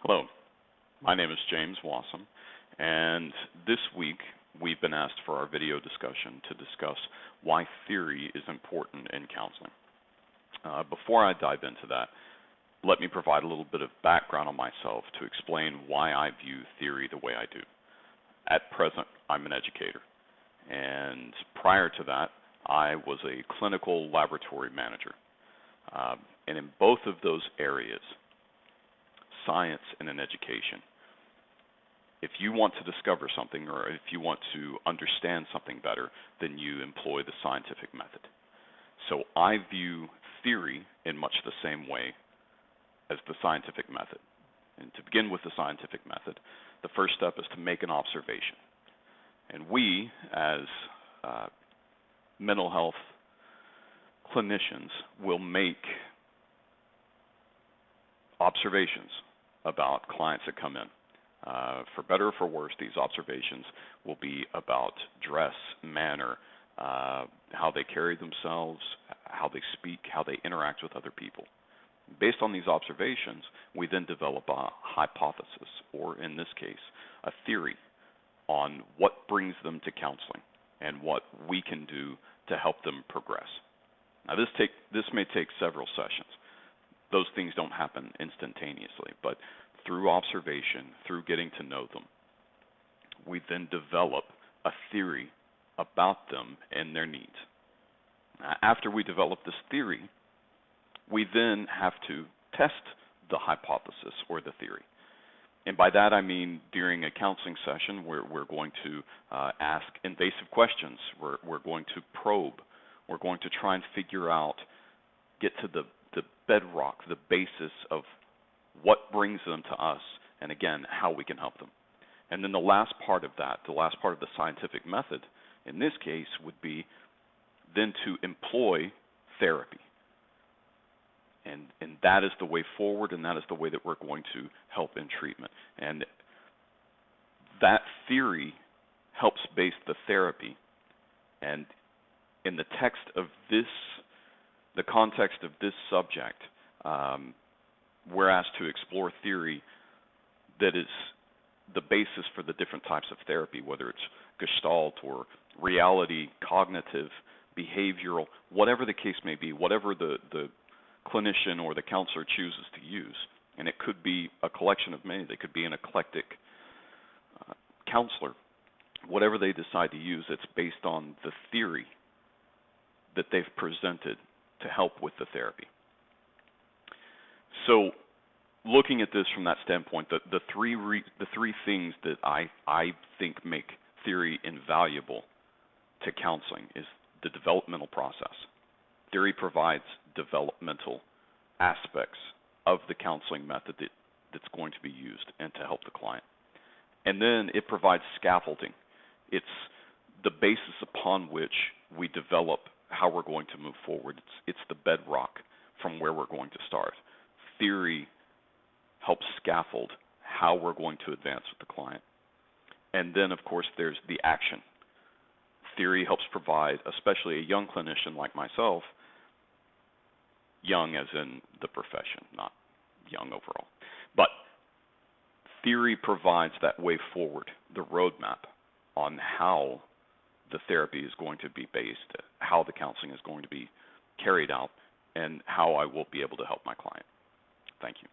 Hello, my name is James Wassam, and this week we've been asked for our video discussion to discuss why theory is important in counseling. Before I dive into that, let me provide a little bit of background on myself to explain why I view theory the way I do. At present, I'm an educator, and prior to that, I was a clinical laboratory manager. And in both of those areas, science and in education, if you want to discover something or if you want to understand something better, then you employ the scientific method. So I view theory in much the same way as the scientific method. And to begin with the scientific method, the first step is to make an observation. And we, as mental health clinicians, will make observations about clients that come in. For better or for worse, these observations will be about dress, manner, how they carry themselves, how they speak, how they interact with other people. Based on these observations, we then develop a hypothesis, or in this case, a theory on what brings them to counseling and what we can do to help them progress. Now, this may take several sessions. Those things don't happen instantaneously, but through observation, through getting to know them, we then develop a theory about them and their needs. After we develop this theory, we then have to test the hypothesis or the theory. And by that I mean during a counseling session we're going to ask invasive questions. We're going to probe. We're going to try and figure out, get to the bedrock, the basis of what brings them to us, and again, how we can help them. And then the last part of that, the last part of the scientific method, in this case, would be then to employ therapy. And that is the way forward, and that is the way that we're going to help in treatment. And that theory helps base the therapy. And in the text of this, the context of this subject, we're asked to explore theory that is the basis for the different types of therapy, whether it's Gestalt or reality, cognitive, behavioral, whatever the case may be, whatever the clinician or the counselor chooses to use. And it could be a collection of many. They could be an eclectic counselor. Whatever they decide to use, it's based on the theory that they've presented to help with the therapy. So looking at this from that standpoint, the three things that I think make theory invaluable to counseling is the developmental process. Theory provides developmental aspects of the counseling method that's going to be used and to help the client. And then it provides scaffolding. It's the basis upon which we develop how we're going to move forward. It's the bedrock from where we're going to start. Theory helps scaffold how we're going to advance with the client. And then, of course, there's the action. Theory helps provide, especially a young clinician like myself, young as in the profession, not young overall. But theory provides that way forward, the roadmap on how the therapy is going to be based, how the counseling is going to be carried out, and how I will be able to help my client. Thank you.